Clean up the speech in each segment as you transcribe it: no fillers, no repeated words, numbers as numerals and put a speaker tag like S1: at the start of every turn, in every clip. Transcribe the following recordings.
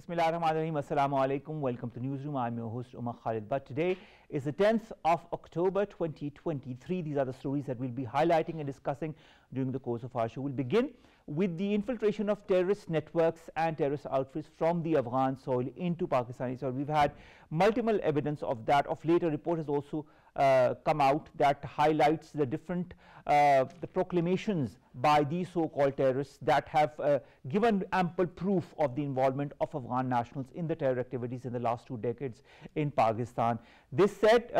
S1: Bismillahirrahmanirrahim. Assalamu alaikum. Welcome to Newsroom. I'm your host Umar Khalid. But today is the 10th of October 2023. These are the stories that we'll be highlighting and discussing during the course of our show. We'll begin with the infiltration of terrorist networks and terrorist outfits from the Afghan soil into Pakistani soil. We've had multiple evidence of that. Of late, a report has also come out that highlights the different the proclamations by these so-called terrorists that have given ample proof of the involvement of Afghan nationals in the terror activities in the last 2 decades in Pakistan. This said,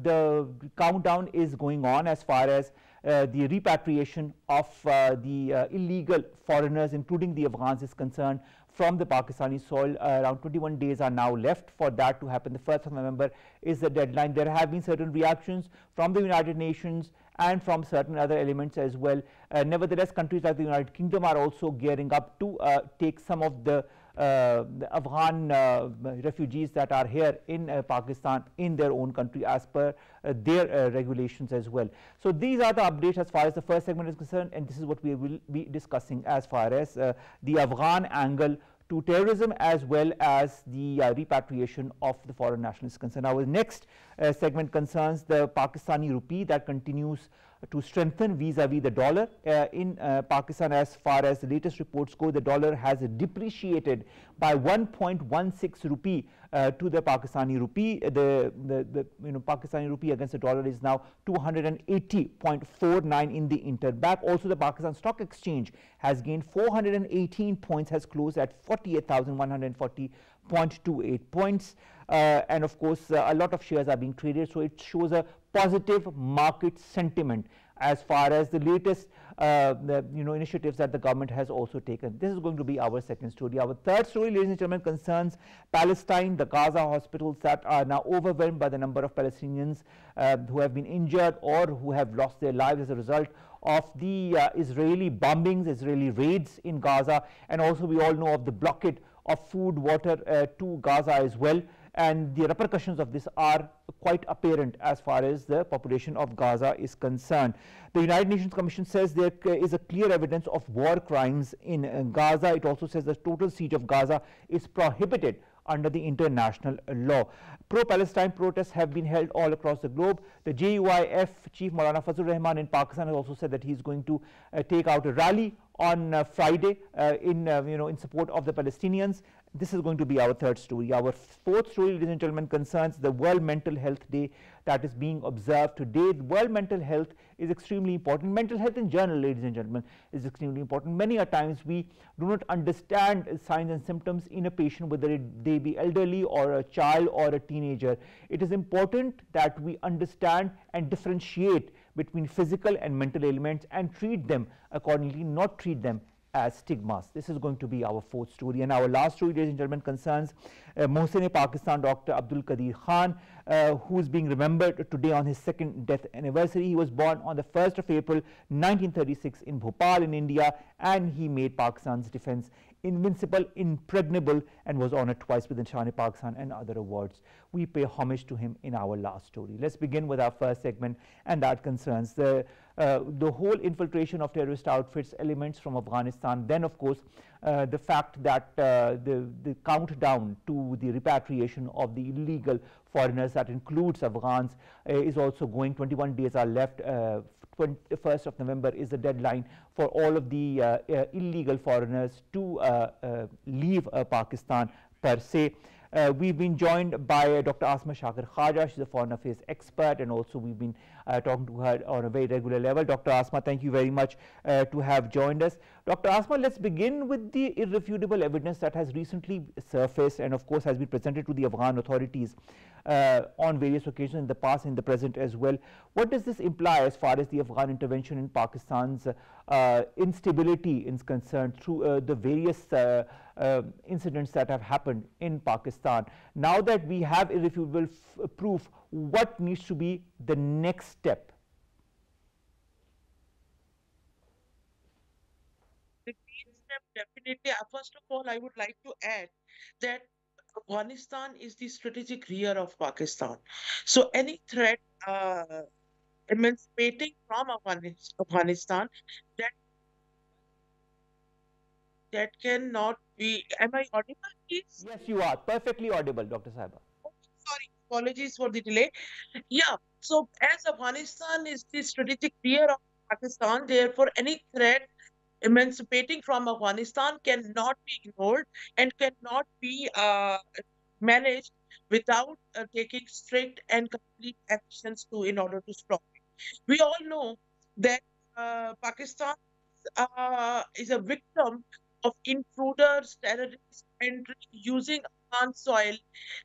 S1: the countdown is going on as far as the repatriation of the illegal foreigners, including the Afghans, is concerned from the Pakistani soil. Around 21 days are now left for that to happen. The 1st of November is the deadline. There have been certain reactions from the United Nations and from certain other elements as well. Nevertheless, countries like the United Kingdom are also gearing up to take some of the Afghan refugees that are here in Pakistan in their own country as per their regulations as well. So these are the updates as far as the first segment is concerned, and this is what we will be discussing as far as the Afghan angle to terrorism as well as the repatriation of the foreign nationals concerned. Our next segment concerns the Pakistani rupee that continues to strengthen vis-a-vis the dollar in Pakistan. As far as the latest reports go, the dollar has depreciated by 1.16 rupee to the Pakistani rupee. The Pakistani rupee against the dollar is now 280.49 in the interbank. Also, the Pakistan Stock Exchange has gained 418 points, has closed at 48,140.28 points. And of course, a lot of shares are being traded, so it shows a positive market sentiment as far as the latest initiatives that the government has also taken. This is going to be our second story. Our third story, ladies and gentlemen, concerns Palestine, the Gaza hospitals that are now overwhelmed by the number of Palestinians who have been injured or who have lost their lives as a result of the Israeli bombings, Israeli raids in Gaza, and also we all know of the blockade of food, water to Gaza as well. And the repercussions of this are quite apparent as far as the population of Gaza is concerned. The United Nations Commission says there is a clear evidence of war crimes in Gaza. It also says the total siege of Gaza is prohibited under the international law. Pro-Palestine protests have been held all across the globe. The JUIF chief Maulana Fazlur Rahman in Pakistan has also said that he is going to take out a rally on Friday in support of the Palestinians. This is going to be our third story. Our fourth story, ladies and gentlemen, concerns the World Mental Health Day that is being observed today. World Mental Health is extremely important. Mental health in general, ladies and gentlemen, is extremely important. Many a times we do not understand signs and symptoms in a patient, whether they be elderly or a child or a teenager. It is important that we understand and differentiate between physical and mental ailments and treat them accordingly, not treat them as stigmas. This is going to be our fourth story. And our last story, ladies and gentlemen, concerns Mohsen-e-Pakistan Dr. Abdul Qadir Khan, who is being remembered today on his second death anniversary. He was born on the 1st of April 1936 in Bhopal in India, and he made Pakistan's defense invincible, impregnable, and was honored twice with the Nishan-e-Pakistan and other awards. We pay homage to him in our last story. Let's begin with our first segment, and that concerns the whole infiltration of terrorist outfits, elements from Afghanistan. Then, of course, the fact that the countdown to the repatriation of the illegal foreigners, that includes Afghans, is also going. 21 days are left. 1st of November is the deadline for all of the illegal foreigners to leave Pakistan per se. We've been joined by Dr. Asma Shakir Khaja. She's a foreign affairs expert, and also we've been talking to her on a very regular level. Dr. Asma, thank you very much to have joined us. Dr. Asma, let's begin with the irrefutable evidence that has recently surfaced and of course has been presented to the Afghan authorities on various occasions in the past and in the present as well. What does this imply as far as the Afghan intervention in Pakistan's instability is concerned through the various incidents that have happened in Pakistan? Now that we have irrefutable proof, what needs to be the next step?
S2: The main step, definitely, first of all, I would like to add that Afghanistan is the strategic rear of Pakistan. So any threat emancipating from Afghanistan that cannot, Am I audible, please?
S1: Yes, you are perfectly audible, Dr. Saiba.
S2: Oh, sorry, apologies for the delay. Yeah, so as Afghanistan is the strategic rear of Pakistan, therefore any threat emancipating from Afghanistan cannot be ignored and cannot be managed without taking strict and complete actions to in order to stop. We all know that Pakistan is a victim of intruders, terrorists entering using Afghan soil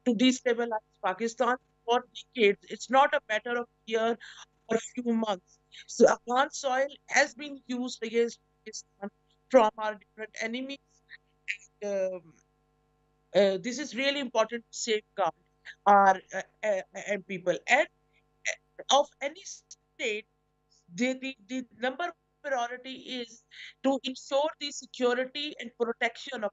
S2: to destabilize Pakistan for decades. It's not a matter of year or few months. So Afghan soil has been used against Pakistan from our different enemies. Um, this is really important to safeguard our and people. And of any state, the number one priority is to ensure the security and protection of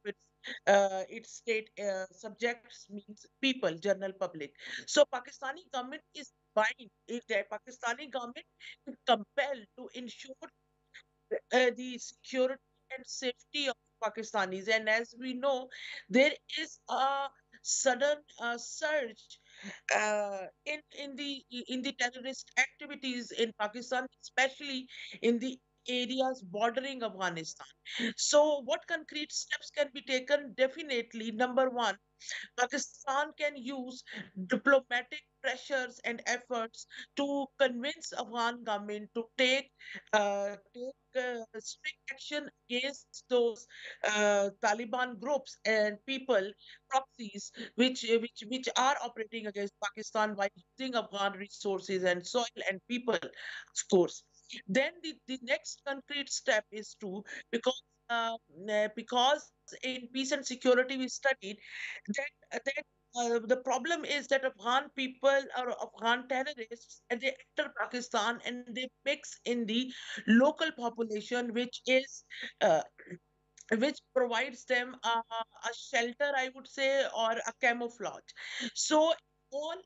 S2: its state subjects, means people, general public. So Pakistani government is bind, if the Pakistani government is compelled to ensure the security and safety of Pakistanis. And as we know, there is a sudden surge in the terrorist activities in Pakistan, especially in the areas bordering Afghanistan. So, what concrete steps can be taken? Definitely, number one, Pakistan can use diplomatic pressures and efforts to convince Afghan government to take strict action against those Taliban groups and people, proxies, which are operating against Pakistan by using Afghan resources and soil and people, of course. Then the next concrete step is to, because because in peace and security we studied that the problem is that Afghan people are Afghan terrorists and they enter Pakistan and they mix in the local population, uh, which provides them a shelter, I would say, or a camouflage. So all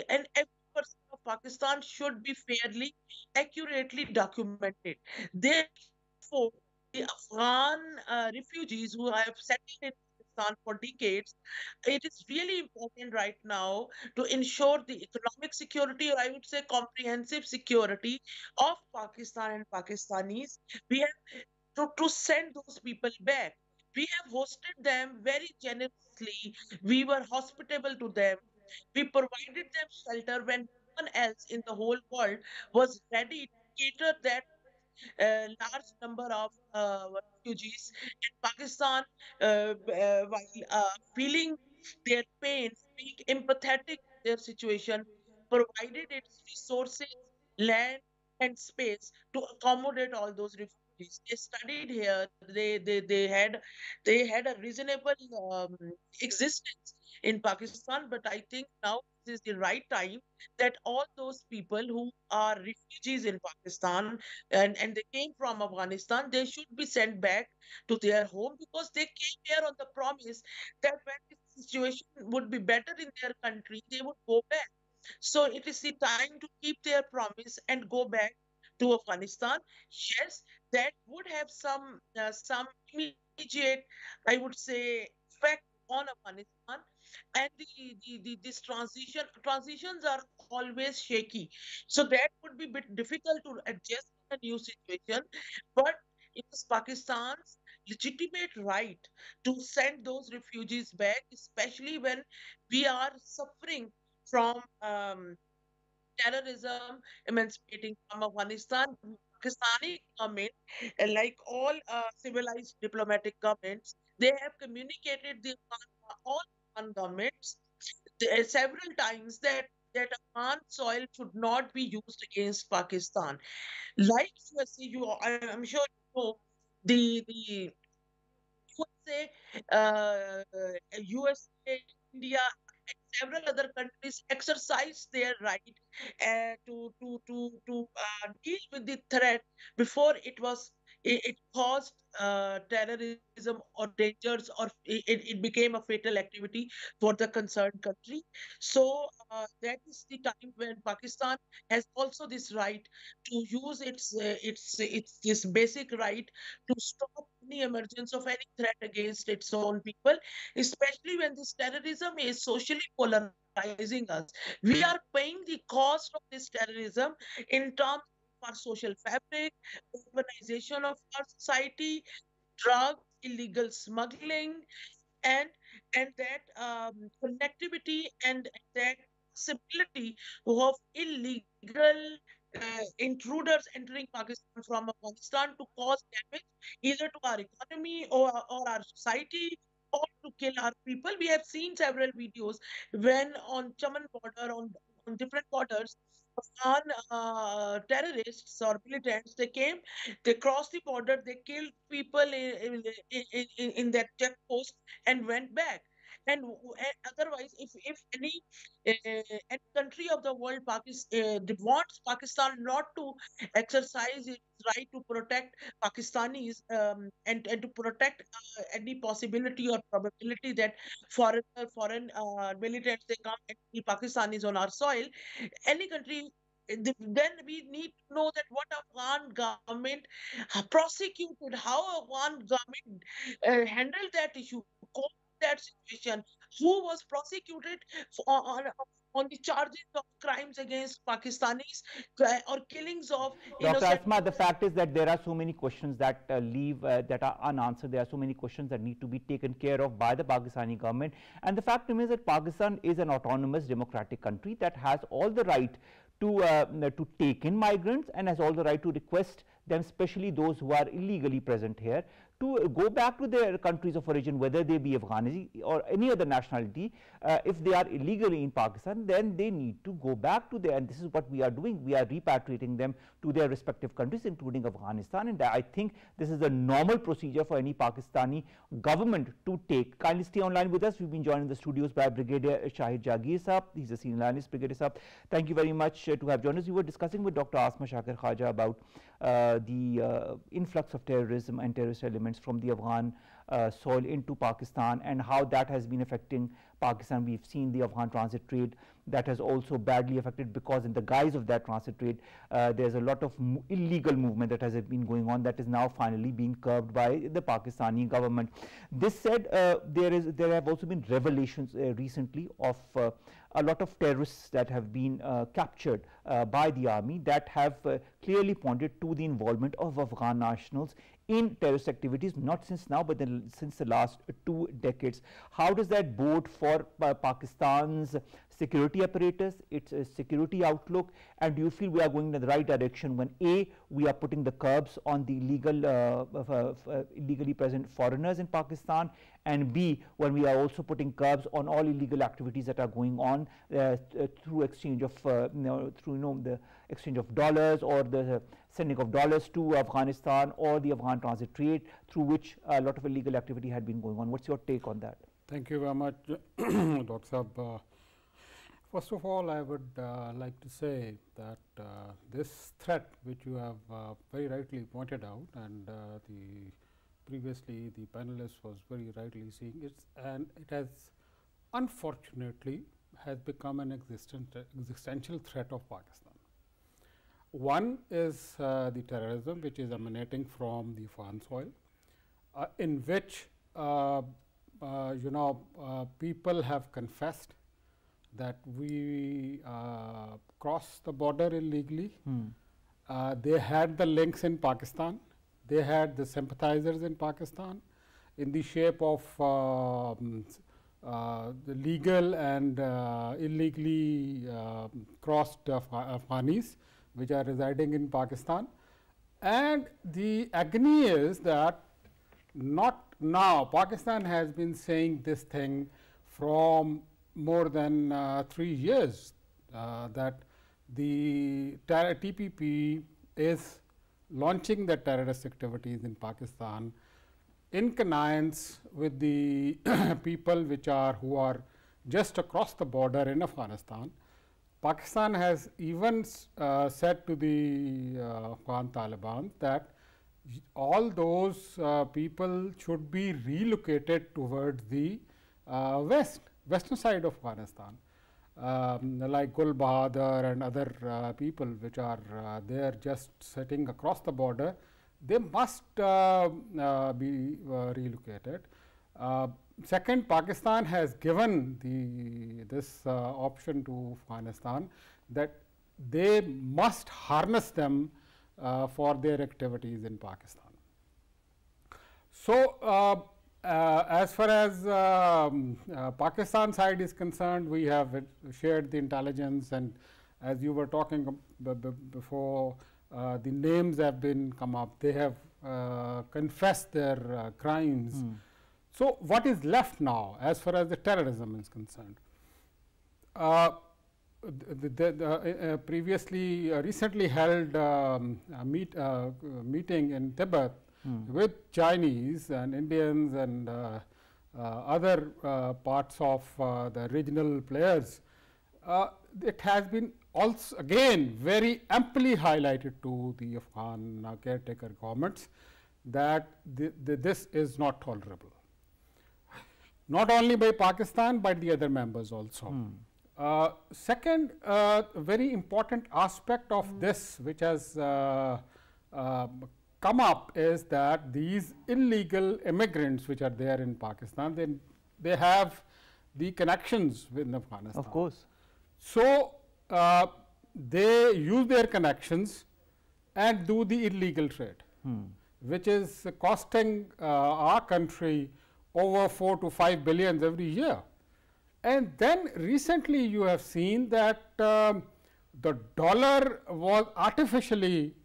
S2: and every person of Pakistan should be fairly, accurately documented. Therefore, the Afghan refugees who have settled in Pakistan for decades, it is really important right now to ensure the economic security, or I would say comprehensive security of Pakistan and Pakistanis. We to send those people back. We have hosted them very generously. We were hospitable to them. We provided them shelter when no one else in the whole world was ready to cater that large number of refugees in Pakistan, while feeling their pain, being empathetic to their situation, provided its resources, land, and space to accommodate all those refugees. They studied here. They had a reasonable existence in Pakistan, but I think now this is the right time that all those people who are refugees in Pakistan and they came from Afghanistan, they should be sent back to their home because they came here on the promise that when the situation would be better in their country, they would go back. So it is the time to keep their promise and go back to Afghanistan. Yes, that would have some immediate, I would say, effect on Afghanistan. And this transitions are always shaky. So that would be a bit difficult to adjust in a new situation. But it is Pakistan's legitimate right to send those refugees back, especially when we are suffering from terrorism emancipating from Afghanistan. Pakistani government, like all civilized diplomatic governments, they have communicated all Afghan governments several times that Afghan soil should not be used against Pakistan. Like USA, I'm sure you know the USA, USA, India, and several other countries exercised their right to deal with the threat before it caused terrorism or dangers, or it became a fatal activity for the concerned country. So that is the time when Pakistan has also this right to use its this basic right to stop any emergence of any threat against its own people, especially when this terrorism is socially polarizing us. We are paying the cost of this terrorism in terms of our social fabric, urbanization of our society, drugs, illegal smuggling, and that connectivity and that possibility of illegal intruders entering Pakistan from Afghanistan to cause damage either to our economy or our society or to kill our people. We have seen several videos when on Chaman border, on different borders, Afghan terrorists or militants, they came, they crossed the border, they killed people in that check post and went back. And otherwise, if any country of the world, Pakistan, wants Pakistan not to exercise its right to protect Pakistanis and to protect any possibility or probability that foreign militants they come and kill Pakistanis on our soil, any country, then we need to know that what Afghan government prosecuted, how Afghan government handled that issue, coped with that situation, who was prosecuted on the charges of crimes against Pakistanis or killings of
S1: Dr.
S2: innocent
S1: Asma, the fact is that there are so many questions that that are unanswered. There are so many questions that need to be taken care of by the Pakistani government. And the fact remains that Pakistan is an autonomous democratic country that has all the right to take in migrants and has all the right to request them, especially those who are illegally present here, to go back to their countries of origin, whether they be Afghani or any other nationality. If they are illegally in Pakistan, then they need to go back to there, and this is what we are doing. We are repatriating them to their respective countries, including Afghanistan, and I think this is a normal procedure for any Pakistani government to take. Kindly stay online with us. We've been joined in the studios by Brigadier Shahid Jagir Saab. He's a senior analyst. Brigadier Saab, thank you very much to have joined us. We were discussing with Dr. Asma Shakir Khaja about the influx of terrorism and terrorist elements from the Afghan soil into Pakistan and how that has been affecting Pakistan. We've seen the Afghan transit trade that has also badly affected, because in the guise of that transit trade, there's a lot of illegal movement that has been going on that is now finally being curbed by the Pakistani government. This said, there have also been revelations recently of a lot of terrorists that have been captured by the army that have clearly pointed to the involvement of Afghan nationals in terrorist activities, not since now, but since the last 2 decades. How does that bode for Pakistan's security apparatus, its security outlook, and do you feel we are going in the right direction when A, we are putting the curbs on the illegally present foreigners in Pakistan, and B, when we are also putting curbs on all illegal activities that are going on through exchange of the exchange of dollars or the sending of dollars to Afghanistan or the Afghan transit trade, through which a lot of illegal activity had been going on? What's your take on that?
S3: Thank you very much, Dr. Saab. First of all, I would like to say that this threat, which you have very rightly pointed out, and previously the panelist was very rightly seeing it, and it has unfortunately has become an existential threat of Pakistan. One is the terrorism, which is emanating from the Afghan soil, in which people have confessed that we crossed the border illegally. They had the links in Pakistan. They had the sympathizers in Pakistan in the shape of the legal and illegally crossed Afghanis, which are residing in Pakistan. And the agony is that not now, Pakistan has been saying this thing from more than 3 years, that the TTP is launching the terrorist activities in Pakistan in connivance with the people who are just across the border in Afghanistan. Pakistan has even said to the Afghan Taliban that all those people should be relocated towards the western side of Afghanistan, like Gul Bahadur and other people which are there just sitting across the border. they must be relocated. Second, Pakistan has given this option to Afghanistan that they must harness them for their activities in Pakistan. So, as far as Pakistan side is concerned, we have shared the intelligence, and as you were talking before, the names have been come up. They have confessed their crimes. So, what is left now as far as the terrorism is concerned? Previously, recently held meeting in Tibet with Chinese and Indians and other parts of the regional players, it has been also again very amply highlighted to the Afghan caretaker governments that this is not tolerable. Not only by Pakistan, but the other members also. Second, very important aspect of this which has come up is that these illegal immigrants which are there in Pakistan, they have the connections with Afghanistan.
S1: Of course.
S3: So, they use their connections and do the illegal trade, which is costing our country over 4 to 5 billion every year. And then recently you have seen that the dollar was artificially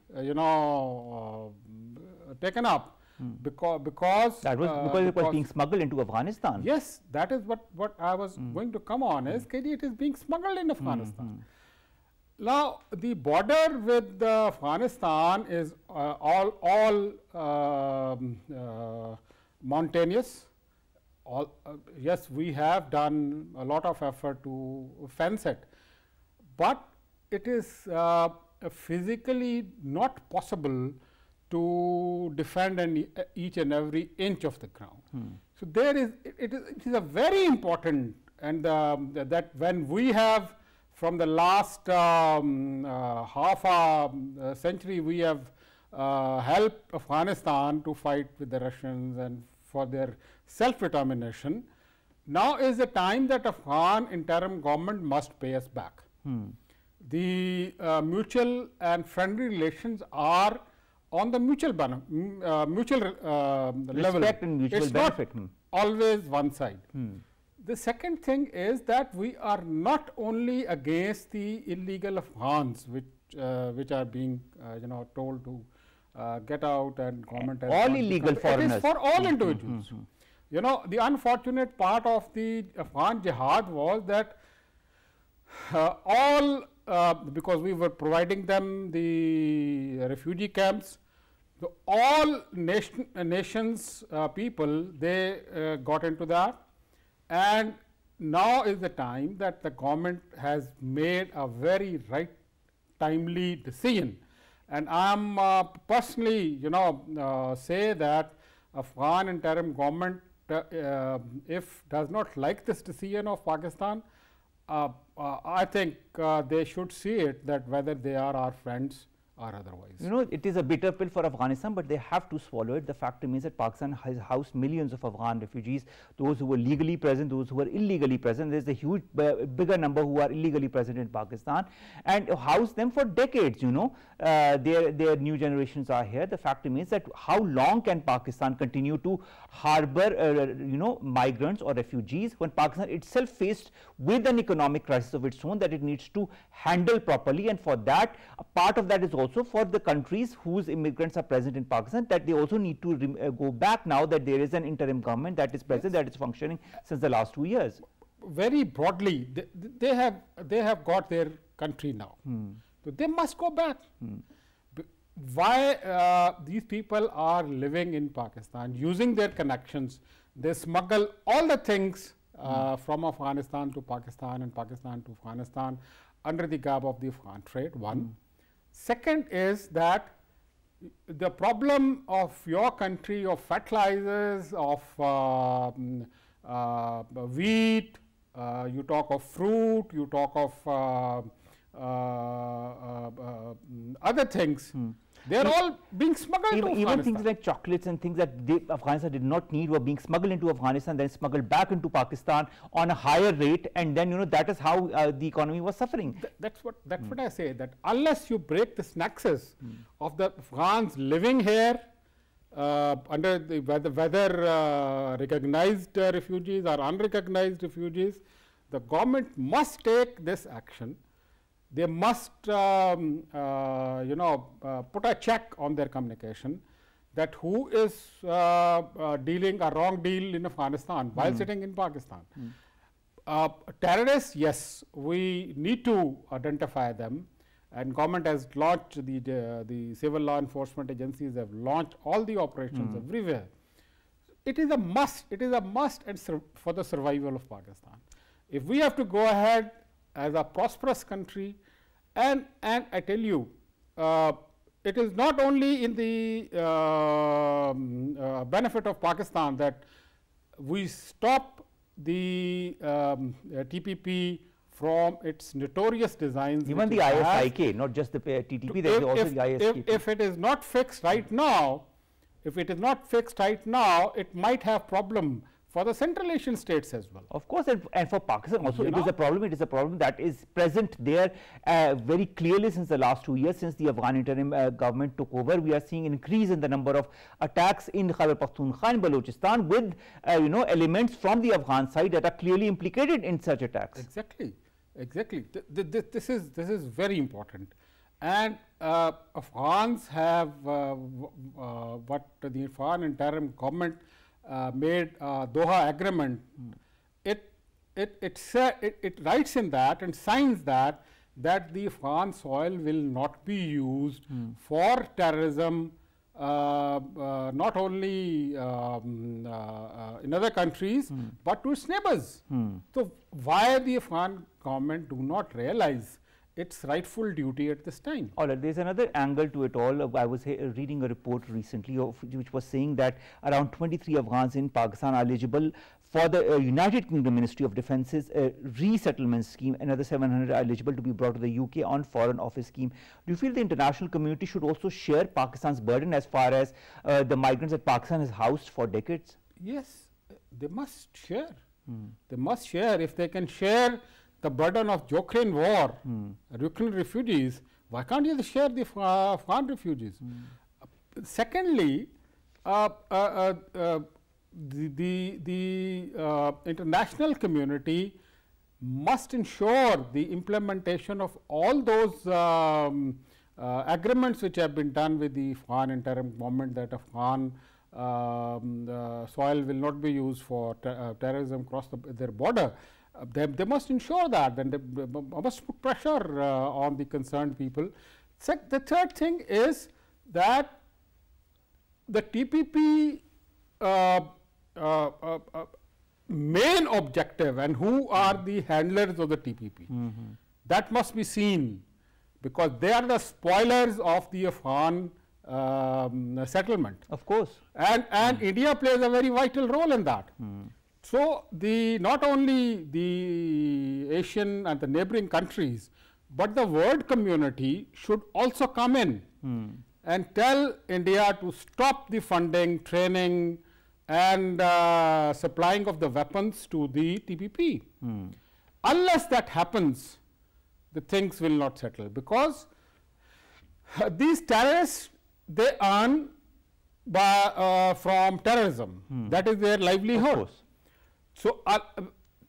S3: taken up because
S1: that was because it was being smuggled into Afghanistan.
S3: Yes, that is what I was going to come on is it is being smuggled in Afghanistan. Now, the border with Afghanistan is all mountainous. Yes, we have done a lot of effort to fence it, but it is physically not possible to defend each and every inch of the ground. So, there is it is a very important, and that when we have from the last half a century we have helped Afghanistan to fight with the Russians and for their self-determination. Now is the time that Afghan interim government must pay us back. The mutual and friendly relations are on the mutual level.
S1: Respect and mutual benefit.
S3: Not always one side. The second thing is that we are not only against the illegal Afghans which are being told to get out, and government has
S1: all illegal foreigners.
S3: It is for all individuals. The unfortunate part of the Afghan jihad was that all because we were providing them the refugee camps, all nations people, they got into that, and now is the time that the government has made a very timely decision. And I am personally say that Afghan interim government if does not like this decision of Pakistan, I think they should see it that whether they are our friends or otherwise.
S1: It is a bitter pill for Afghanistan, but they have to swallow it. The fact remains that Pakistan has housed millions of Afghan refugees, those who were legally present, those who were illegally present. There is a huge, bigger number who are illegally present in Pakistan, and housed them for decades. Their new generations are here. The fact remains that how long can Pakistan continue to harbor, migrants or refugees when Pakistan itself faced with an economic crisis of its own that it needs to handle properly, and for that, a part of that is also for the countries whose immigrants are present in Pakistan, that they also need to go back now that there is an interim government that is present, that is functioning since the last 2 years.
S3: Very broadly, they have got their country now. So they must go back. Why these people are living in Pakistan, using their connections, they smuggle all the things from Afghanistan to Pakistan and Pakistan to Afghanistan under the garb of the Afghan trade, one. Second is that the problem of your country of fertilizers, of wheat, you talk of fruit, you talk of other things. They are all being smuggled to Afghanistan.
S1: Even things like chocolates and things that Afghanistan did not need were being smuggled into Afghanistan, then smuggled back into Pakistan on a higher rate, and then that is how the economy was suffering.
S3: That's what I say, that unless you break this nexus of the Afghans living here under the whether recognized refugees or unrecognized refugees, the government must take this action. They must put a check on their communication, that who is dealing a wrong deal in Afghanistan while sitting in Pakistan. Terrorists, yes, we need to identify them, and government has launched the civil law enforcement agencies have launched all the operations everywhere. It is a must. It is a must and for the survival of Pakistan. If we have to go ahead as a prosperous country, and I tell you, it is not only in the benefit of Pakistan that we stop the TPP from its notorious designs.
S1: Even the ISIK, not just the TTP, there is also the ISIK.
S3: If it is not fixed right now, it might have problem for the Central Asian states as well.
S1: Of course, and for Pakistan also, it is a problem. It is a problem that is present there very clearly since the last 2 years, since the Afghan interim government took over. We are seeing an increase in the number of attacks in Khyber Pakhtunkhwa and Balochistan, with elements from the Afghan side that are clearly implicated in such attacks.
S3: Exactly. This is very important, and Afghans have what the Afghan interim government made Doha agreement. It writes in that and signs that the Afghan soil will not be used for terrorism, not only in other countries but to its neighbors. So why the Afghan government do not realize its rightful duty at this time?
S1: All right, there is another angle to it all. I was reading a report recently which was saying that around 23 Afghans in Pakistan are eligible for the United Kingdom Ministry of Defence's resettlement scheme. Another 700 are eligible to be brought to the UK on Foreign Office scheme. Do you feel the international community should also share Pakistan's burden as far as the migrants that Pakistan has housed for decades?
S3: Yes, they must share. They must share. If they can share the burden of Ukraine war, Ukraine refugees, why can't you share the Afghan refugees? Secondly, the international community must ensure the implementation of all those agreements which have been done with the Afghan interim government, that Afghan soil will not be used for terrorism across their border. They must ensure that, then they must put pressure on the concerned people. The third thing is that the TPP main objective and who are the handlers of the TPP, that must be seen, because they are the spoilers of the Afghan settlement.
S1: Of course.
S3: And India plays a very vital role in that. So not only the Asian and the neighboring countries, but the world community should also come in and tell India to stop the funding, training and supplying of the weapons to the TPP. Unless that happens, the things will not settle, because these terrorists, they earn from terrorism. That is their livelihood. So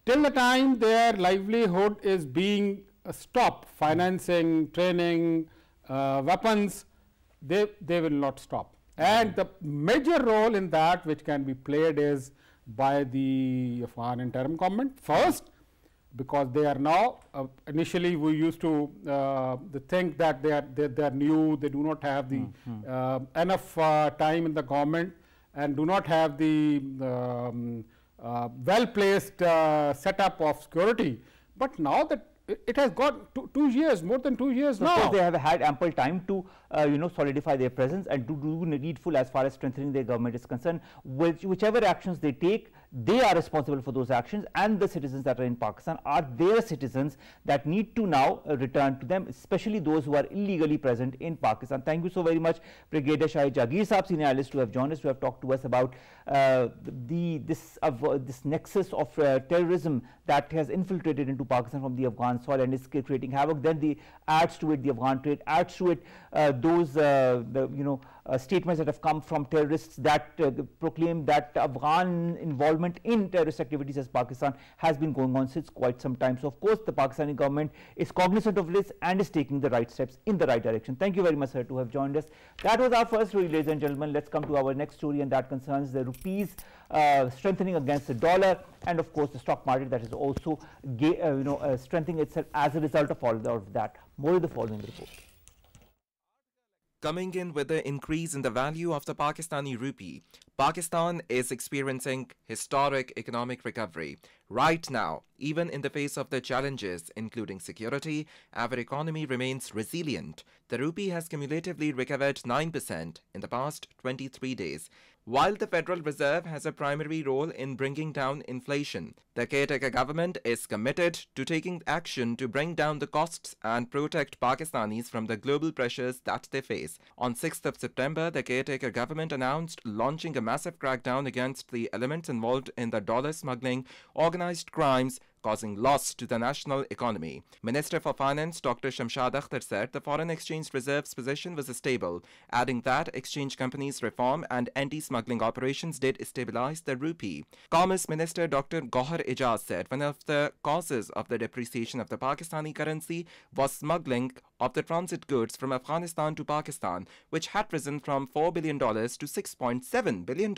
S3: till the time their livelihood is being stopped, financing, training, weapons, they will not stop. And the major role in that which can be played is by the Afghan interim government. First, because they are now, initially we used to think that they are new, they do not have the enough time in the government and do not have the well-placed setup of security. But now that it has got 2 years, more than 2 years now.
S1: Of course, they have had ample time to solidify their presence and to do needful as far as strengthening their government is concerned. Whichever actions they take, they are responsible for those actions, and the citizens that are in Pakistan are their citizens that need to now return to them, especially those who are illegally present in Pakistan. Thank you so very much, Brigadier Shahid Jagir Saab, senior analyst, who have joined us, who have talked to us about this nexus of terrorism that has infiltrated into Pakistan from the Afghan soil and is creating havoc. Then adds to it the Afghan trade, adds to it those statements that have come from terrorists that proclaim that Afghan involvement in terrorist activities as Pakistan has been going on since quite some time. So of course the Pakistani government is cognizant of this and is taking the right steps in the right direction. Thank you very much, sir, to have joined us. That was our first story, ladies and gentlemen. Let's come to our next story, and that concerns the rupees strengthening against the dollar, and of course the stock market that is also strengthening itself as a result of all of that. More in the following report.
S4: Coming in with the increase in the value of the Pakistani rupee, Pakistan is experiencing historic economic recovery. Right now, even in the face of the challenges, including security, our economy remains resilient. The rupee has cumulatively recovered 9% in the past 23 days. While the Federal Reserve has a primary role in bringing down inflation, the caretaker government is committed to taking action to bring down the costs and protect Pakistanis from the global pressures that they face. On 6th of September, the caretaker government announced launching a massive crackdown against the elements involved in the dollar smuggling, organized crimes, causing loss to the national economy. Minister for Finance Dr. Shamshad Akhtar said the foreign exchange reserves position was stable, adding that exchange companies reform and anti-smuggling operations did stabilize the rupee. Commerce Minister Dr. Gohar Ijaz said one of the causes of the depreciation of the Pakistani currency was smuggling of the transit goods from Afghanistan to Pakistan, which had risen from $4 billion to $6.7 billion.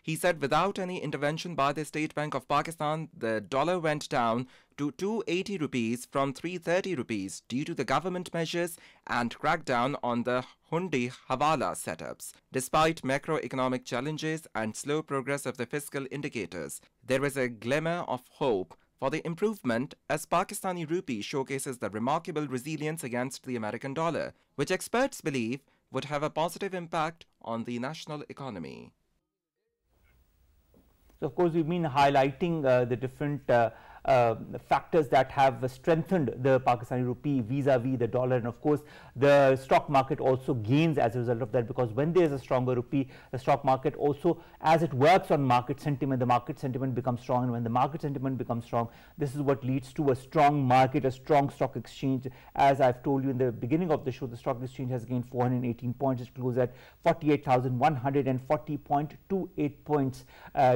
S4: He said without any intervention by the State Bank of Pakistan, the dollar went down to 280 rupees from 330 rupees due to the government measures and crackdown on the Hundi Hawala setups. Despite macroeconomic challenges and slow progress of the fiscal indicators, there is a glimmer of hope for the improvement as Pakistani rupee showcases the remarkable resilience against the American dollar, which experts believe would have a positive impact on the national economy.
S1: So of course, we've been highlighting the different factors that have strengthened the Pakistani rupee vis-a-vis the dollar, and of course the stock market also gains as a result of that, because when there is a stronger rupee, the stock market also, as it works on market sentiment, the market sentiment becomes strong, and when the market sentiment becomes strong, this is what leads to a strong market, a strong stock exchange. As I've told you in the beginning of the show, the stock exchange has gained 418 points. It closed at 48,140.28 points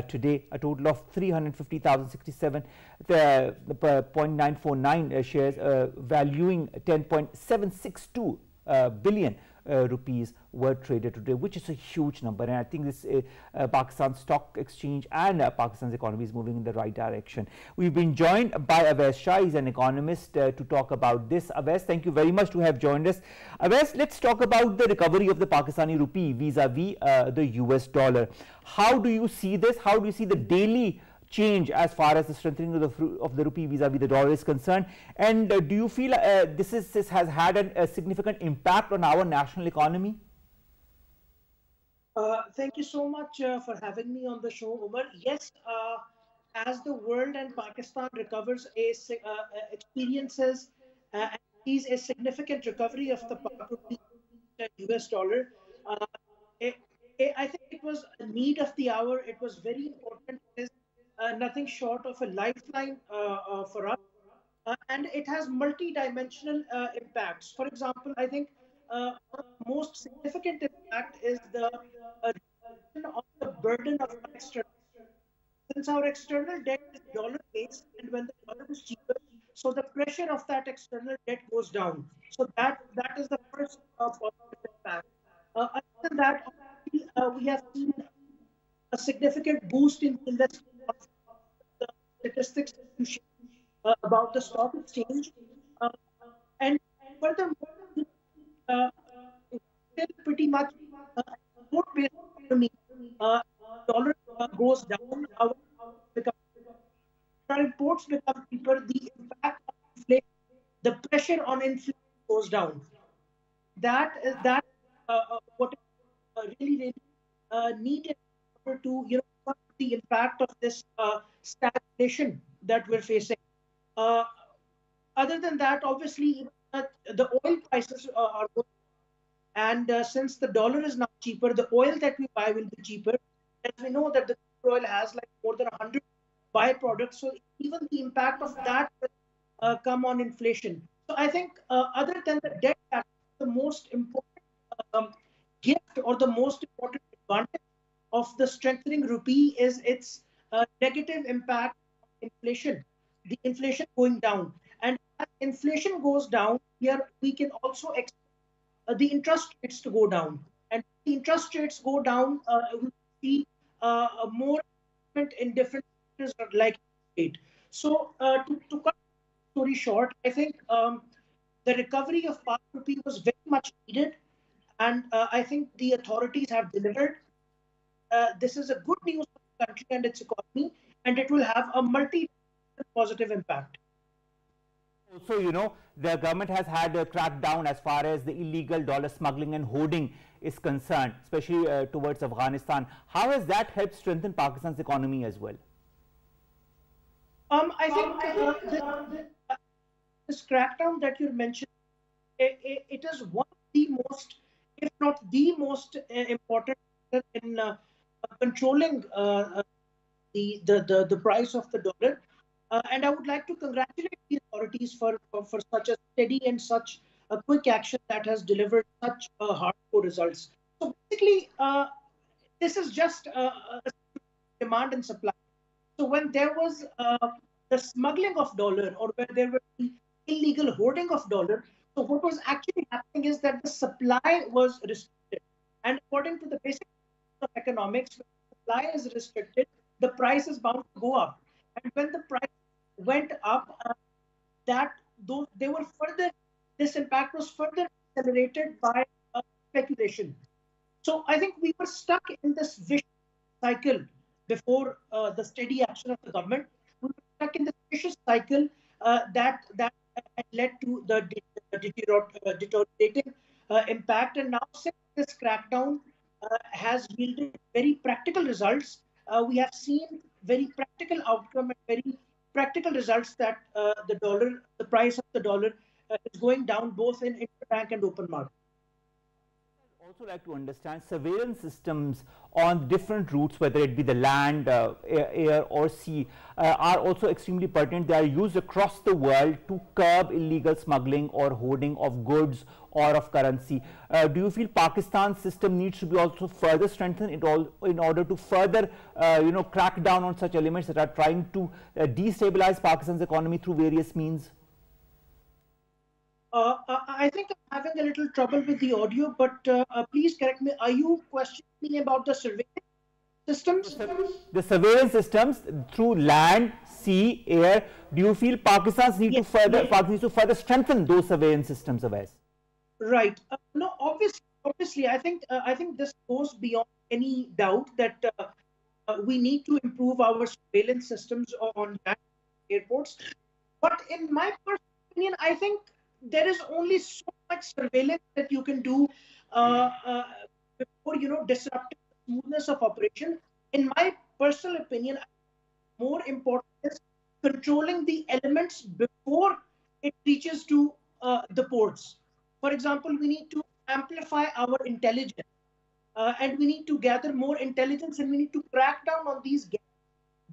S1: today, a total of 350,067. The 0.949 shares valuing 10.762 billion rupees were traded today, which is a huge number, and I think this Pakistan stock exchange and Pakistan's economy is moving in the right direction. We've been joined by Awais Shah. He's an economist to talk about this. Awais, thank you very much to have joined us. Awais, let's talk about the recovery of the Pakistani rupee vis-a-vis the US dollar. How do you see this? How do you see the daily change as far as the strengthening of the rupee vis-a-vis the dollar is concerned, and do you feel this has had a significant impact on our national economy?
S5: Thank you so much for having me on the show, Umar. Yes, as the world and Pakistan recovers, experiences and sees a significant recovery of the US dollar, I think it was a need of the hour. It was very important. It is nothing short of a lifeline for us, and it has multi-dimensional impacts. For example, I think the most significant impact is the reduction of the burden of our external. Since our external debt is dollar-based, and when the dollar is cheaper, so the pressure of that external debt goes down. So that is the first positive impact. Other than that, we have seen a significant boost in investment. The statistics about the stock exchange, and furthermore, still pretty much import-based economy. Dollar goes down, our imports become cheaper. The impact of inflation, the pressure on inflation goes down. That is what is really needed to the impact of this stagnation that we're facing. Uh, Other than that, obviously, the oil prices are going, and since the dollar is now cheaper, the oil that we buy will be cheaper. As we know that the crude oil has like more than 100 byproducts, so even the impact of that will come on inflation. So I think other than the debt, the most important gift or the most important advantage of the strengthening rupee is its negative impact on inflation, the inflation going down. And as inflation goes down, here we can also expect the interest rates to go down. And the interest rates go down, we see more investment in different sectors like state. So to cut the story short, I think the recovery of Pak rupee was very much needed, and I think the authorities have delivered. This is a good news for the country and its economy, and it will have a multi positive impact.
S1: Also, the government has had a crackdown as far as the illegal dollar smuggling and hoarding is concerned, especially towards Afghanistan. How has that helped strengthen Pakistan's economy as well?
S5: I think this crackdown that you mentioned, it is one of the most, if not the most important in controlling the price of the dollar. And I would like to congratulate the authorities for such a steady and such a quick action that has delivered such hardcore results. So basically, this is just demand and supply. So when there was the smuggling of dollar, or where there were the illegal hoarding of dollar, so what was actually happening is that the supply was restricted. And according to the basic of economics, when the supply is restricted, the price is bound to go up. And when the price went up, this impact was further accelerated by speculation. So I think we were stuck in this vicious cycle before the steady action of the government. We were stuck in this vicious cycle that had led to the deteriorating impact. And now, since this crackdown has yielded very practical results, we have seen very practical outcome and very practical results that the price of the dollar is going down both in interbank and open market.
S1: I'd also like to understand surveillance systems on different routes, whether it be the land, air or sea, are also extremely pertinent. They are used across the world to curb illegal smuggling or hoarding of goods or of currency. Do you feel Pakistan's system needs to be also further strengthened in order to further crack down on such elements that are trying to destabilize Pakistan's economy through various means?
S5: I think I'm having a little trouble with the audio, but please correct me. Are you questioning about the surveillance systems?
S1: The surveillance systems through land, sea, air. Do you feel Pakistan needs to further strengthen those surveillance systems, Awais?
S5: Right. No, obviously, I think this goes beyond any doubt that we need to improve our surveillance systems on land airports. But in my personal opinion, I think there is only so much surveillance that you can do before disrupting the smoothness of operation. In my personal opinion, more important is controlling the elements before it reaches to the ports. For example, we need to amplify our intelligence, and we need to gather more intelligence, and we need to crack down on these gaps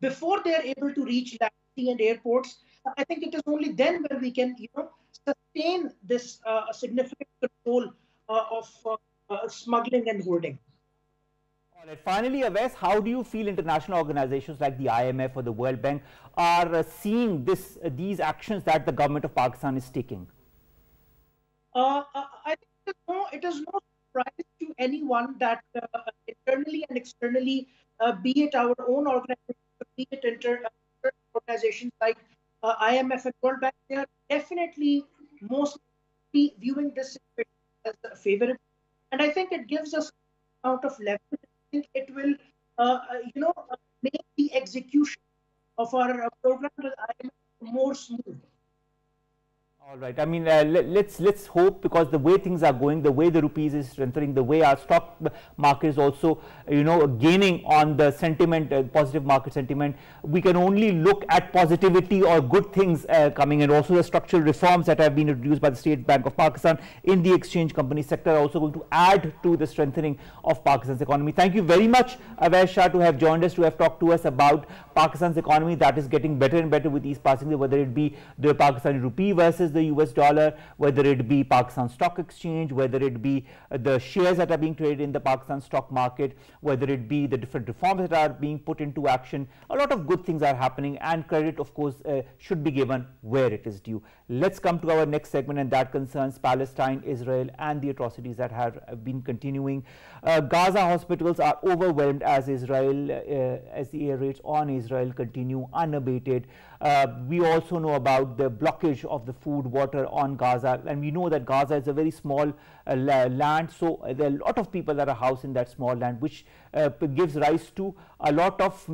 S5: before they are able to reach land, sea, and airports. I think it is only then where we can, sustain this significant control of smuggling and hoarding.
S1: All right. Finally, Awais, how do you feel international organizations like the IMF or the World Bank are seeing these actions that the government of Pakistan is taking?
S5: I think it is no surprise to anyone that internally and externally, be it our own organization, be it organizations like IMF and World Bank, they are definitely mostly viewing this as favorable. And I think it gives us an amount of leverage. I think it will, make the execution of our program with IMF more smooth.
S1: All right. I mean, let's hope, because the way things are going, the way the rupees is strengthening, the way our stock market is also, gaining on the sentiment, positive market sentiment, we can only look at positivity or good things coming, and also the structural reforms that have been introduced by the State Bank of Pakistan in the exchange company sector are also going to add to the strengthening of Pakistan's economy. Thank you very much, Awais Shah, to have joined us, to have talked to us about Pakistan's economy that is getting better and better with each passing day, whether it be the Pakistani rupee versus the US dollar, whether it be Pakistan Stock Exchange, whether it be the shares that are being traded in the Pakistan stock market, whether it be the different reforms that are being put into action. A lot of good things are happening, and credit, of course, should be given where it is due. Let's come to our next segment, and that concerns Palestine, Israel, and the atrocities that have been continuing. Gaza hospitals are overwhelmed as as the air raids on Israel continue unabated. We also know about the blockage of the food, water on Gaza, and we know that Gaza is a very small land, so there are a lot of people that are housed in that small land, which gives rise to a lot of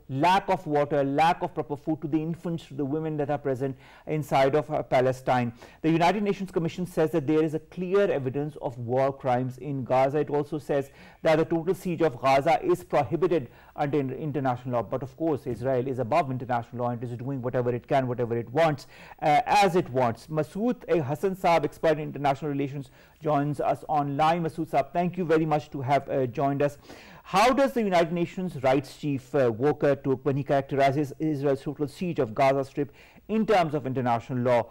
S1: lack of water, lack of proper food to the infants, to the women that are present inside of Palestine. The United Nations Commission says that there is a clear evidence of war crimes in Gaza. It also says that the total siege of Gaza is prohibited under international law, but of course Israel is above international law and is doing whatever it can, whatever it wants, as it wants. Masood Hassan Saab, expert in international relations, joins us online. Masood Saab, thank you very much to have joined us. How does the United Nations rights chief Volker Turk, when he characterizes Israel's total siege of Gaza Strip in terms of international law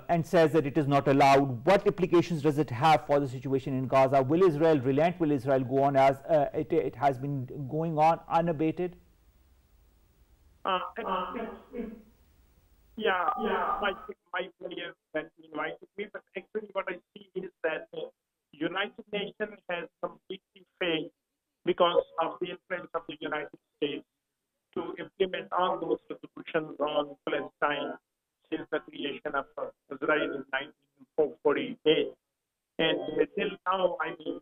S1: and says that it is not allowed, what implications does it have for the situation in Gaza? Will Israel relent? Will Israel go on as it has been going on unabated?
S6: Yeah, my player that invited me, but actually what I see is that United Nations has completely failed because of the influence of the United States to implement all those resolutions on Palestine since the creation of Israel in 1948. And till now, I mean,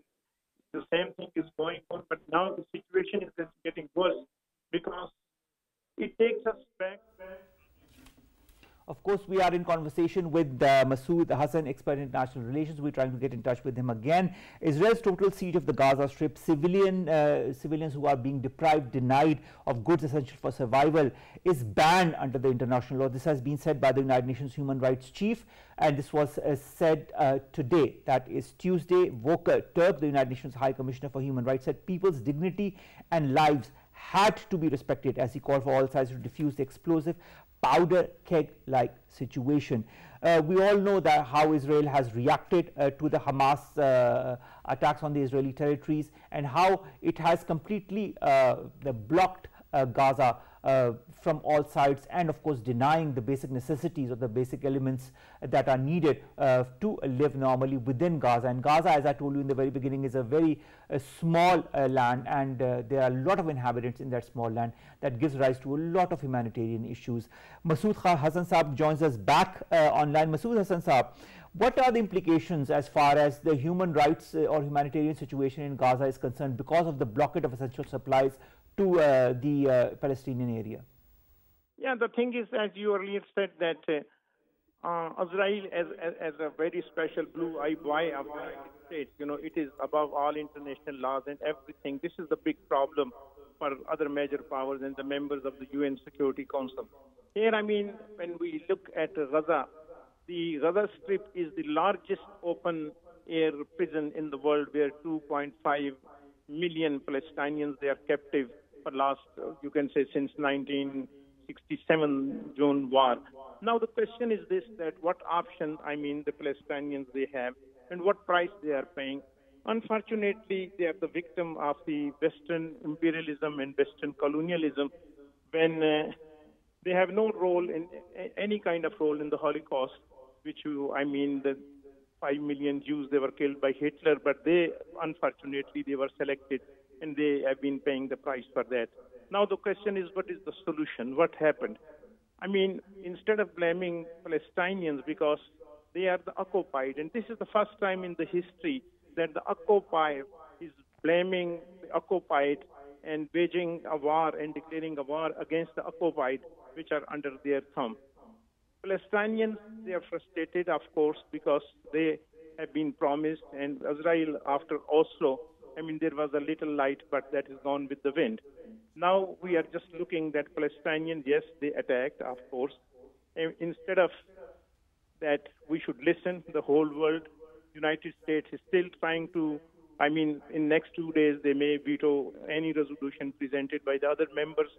S6: the same thing is going on, but now the situation is just getting worse because it takes us back.
S1: Of course, we are in conversation with Masood Hassan, expert in international relations. We're trying to get in touch with him again. Israel's total siege of the Gaza Strip, civilians who are being deprived, denied of goods essential for survival, is banned under the international law. This has been said by the United Nations Human Rights Chief, and this was said today, that is Tuesday. Volker Turk, the United Nations High Commissioner for Human Rights, said people's dignity and lives had to be respected as he called for all sides to defuse the explosive powder keg-like situation. We all know that how Israel has reacted to the Hamas attacks on the Israeli territories, and how it has completely blocked Gaza from all sides, and of course denying the basic necessities or the basic elements that are needed to live normally within Gaza. And Gaza, as I told you in the very beginning, is a very small land, and there are a lot of inhabitants in that small land that gives rise to a lot of humanitarian issues. Masood Hassan Saab joins us back online. Masood Hassan Saab, what are the implications as far as the human rights or humanitarian situation in Gaza is concerned because of the blockade of essential supplies to the Palestinian area?
S6: Yeah, the thing is, as you earlier said, that Israel as a very special blue eye boy of the United States, it is above all international laws and everything. This is the big problem for other major powers and the members of the UN Security Council. Here, I mean, when we look at Gaza, the Gaza Strip is the largest open air prison in the world, where 2.5 million Palestinians, they are captive for last, you can say, since 1967 June war. Now the question is this, that what option, I mean, the Palestinians they have, and what price they are paying. Unfortunately, they are the victim of the Western imperialism and Western colonialism, when they have no role in any kind of role in the Holocaust, which I mean, the 5 million Jews, they were killed by Hitler, but they, unfortunately, they were selected, and they have been paying the price for that. Now the question is, what is the solution? What happened? I mean, instead of blaming Palestinians because they are the occupied, and this is the first time in the history that the occupier is blaming the occupied and waging a war and declaring a war against the occupied, which are under their thumb. Palestinians, they are frustrated, of course, because they have been promised, and Israel, after Oslo, I mean, there was a little light, but that is gone with the wind. Now we are just looking that Palestinians, yes, they attacked, of course. And instead of that, we should listen. The whole world, United States is still trying to, I mean, in next 2 days, they may veto any resolution presented by the other members.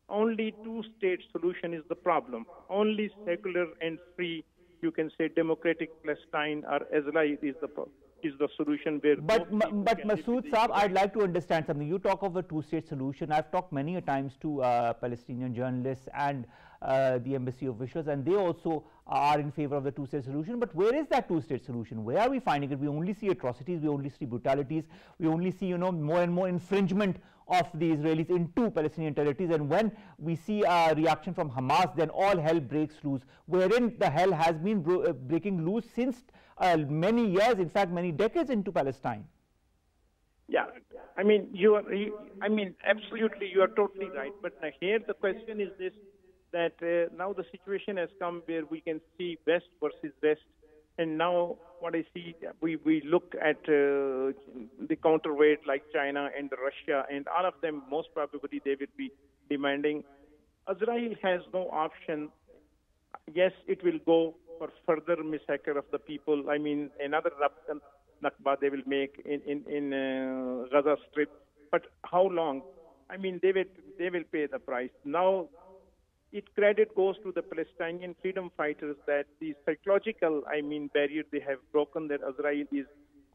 S6: Only two-state solution is the problem. Only secular and free, you can say, democratic Palestine or Israel is the solution. Where
S1: but Masood Saab, I'd like to understand something. You talk of a two-state solution. I've talked many a times to Palestinian journalists and the embassy officials, and they also are in favor of the two-state solution. But where is that two-state solution? Where are we finding it? We only see atrocities, we only see brutalities, we only see, you know, more and more infringement of the Israelis into Palestinian territories, and when we see a reaction from Hamas, then all hell breaks loose, wherein the hell has been breaking loose since many years, in fact many decades into Palestine.
S6: Yeah, I mean, I mean, absolutely, you are totally right. But here the question is this, that now the situation has come where we can see West versus West. And now what I see, we look at the counterweight like China and Russia, and all of them, most probably they will be demanding. Israel has no option. Yes, it will go for further massacre of the people. I mean, another Nakba they will make in Gaza Strip. But how long? I mean, they will pay the price. Now, credit goes to the Palestinian freedom fighters that the psychological, I mean, barrier they have broken, that Israel is,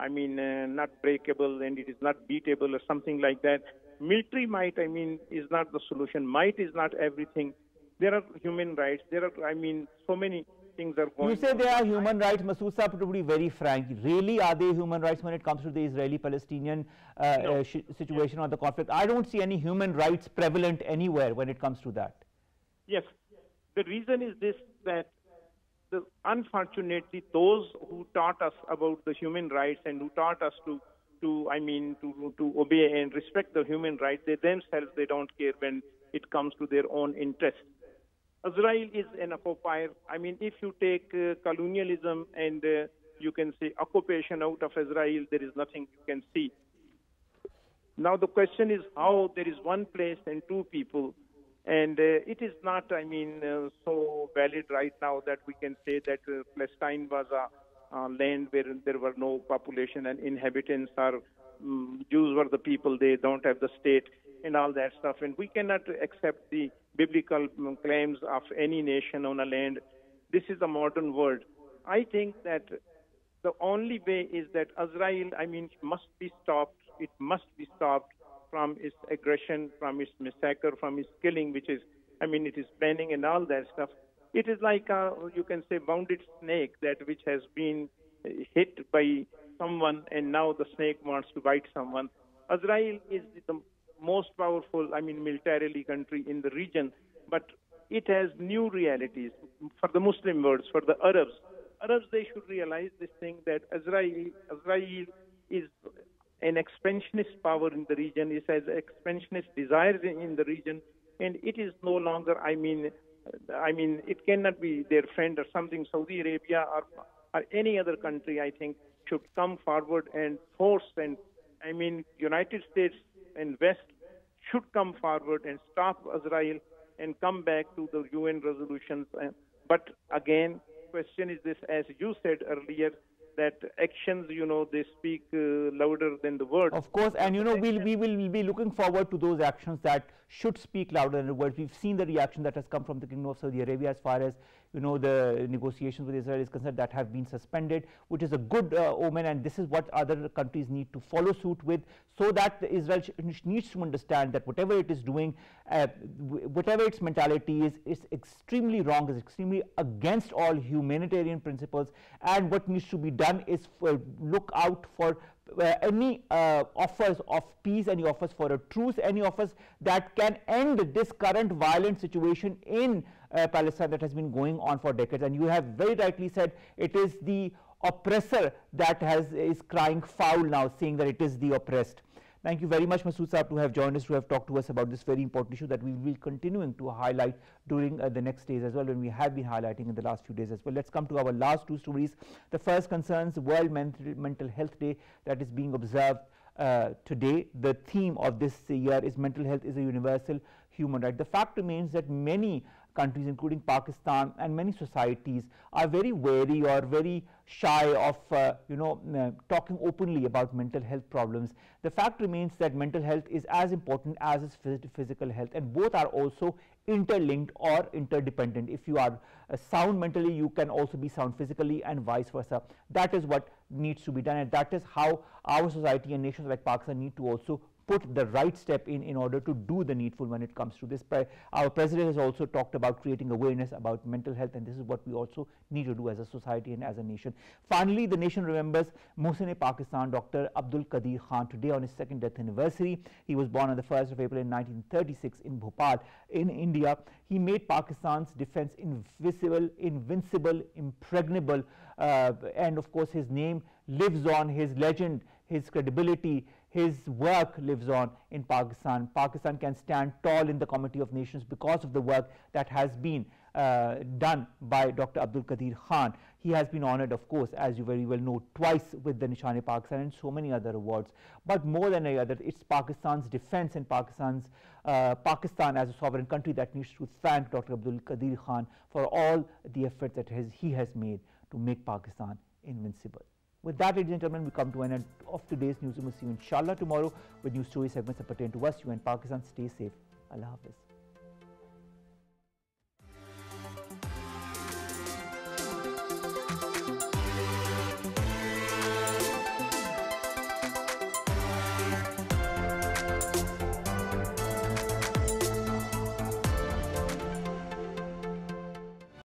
S6: I mean, not breakable and it is not beatable or something like that. Military might, I mean, is not the solution. Might is not everything. There are human rights. There are, I mean, so many things are going on.
S1: You say there are human rights, Masood Saab, to be very frank. Really, are there human rights when it comes to the Israeli-Palestinian
S6: No.
S1: situation or the conflict? I don't see any human rights prevalent anywhere when it comes to that.
S6: Yes. The reason is this, that unfortunately those who taught us about the human rights and who taught us to obey and respect the human rights, they themselves, they don't care when it comes to their own interest. Israel is an occupier. I mean, if you take colonialism and you can say occupation out of Israel, there is nothing you can see. Now the question is how there is one place and two people. And it is not, I mean, so valid right now that we can say that Palestine was a land where there were no population and inhabitants, or Jews were the people, they don't have the state and all that stuff. And we cannot accept the biblical claims of any nation on a land. This is a modern world. I think that the only way is that Israel, I mean, must be stopped. It must be stopped from its aggression, from its massacre, from its killing, which is, I mean, it is planning and all that stuff. It is like a, you can say, wounded snake that which has been hit by someone, and now the snake wants to bite someone. Israel is the most powerful, I mean, militarily country in the region, but it has new realities for the Muslim world, for the Arabs. Arabs, they should realize this thing, that Israel is an expansionist power in the region. It has expansionist desires in the region, and it is no longer, I mean, it cannot be their friend or something. Saudi Arabia or any other country, I think, should come forward and force, and I mean, United States and West should come forward and stop Israel and come back to the UN resolutions. But again, question is this, as you said earlier, that actions, you know, they speak louder than the words.
S1: Of course, and you know, we will be looking forward to those actions that should speak louder than the words. We've seen the reaction that has come from the Kingdom of Saudi Arabia as far as, you know, the negotiations with Israel is concerned, that have been suspended, which is a good omen, and this is what other countries need to follow suit with, so that Israel needs to understand that whatever it is doing, whatever its mentality is extremely wrong, is extremely against all humanitarian principles, and what needs to be done is look out for any offers of peace, any offers for a truce, any offers that can end this current violent situation in Palestine that has been going on for decades. And you have very rightly said, it is the oppressor that is crying foul now, saying that it is the oppressed. Thank you very much, Masood Saab, to have joined us, to have talked to us about this very important issue that we will be continuing to highlight during the next days as well, and we have been highlighting in the last few days as well. Let's come to our last two stories. The first concerns World Mental Health Day that is being observed today. The theme of this year is mental health is a universal human right. The fact remains that many countries, including Pakistan and many societies, are very wary or very shy of talking openly about mental health problems. The fact remains that mental health is as important as is physical health, and both are also interlinked or interdependent. If you are sound mentally, you can also be sound physically, and vice versa. That is what needs to be done, and that is how our society and nations like Pakistan need to also put the right step in order to do the needful when it comes to this. Our president has also talked about creating awareness about mental health, and this is what we also need to do as a society and as a nation. Finally, the nation remembers Mohsen-e-Pakistan, Dr. Abdul Qadir Khan, today on his second death anniversary. He was born on the 1st of April in 1936 in Bhopal in India. He made Pakistan's defense invincible, impregnable, and of course his name lives on, his legend, his credibility, his work lives on in Pakistan. Pakistan can stand tall in the Committee of Nations because of the work that has been done by Dr. Abdul Qadir Khan. He has been honored, of course, as you very well know, twice with the Nishan-e-Pakistan and so many other awards. But more than any other, it's Pakistan's defense and Pakistan as a sovereign country that needs to thank Dr. Abdul Qadir Khan for all the efforts that he has made to make Pakistan invincible. With that, ladies and gentlemen, we come to an end of today's newsroom. We'll see you inshallah tomorrow with news story segments that pertain to us, you and Pakistan. Stay safe. Allah Hafiz.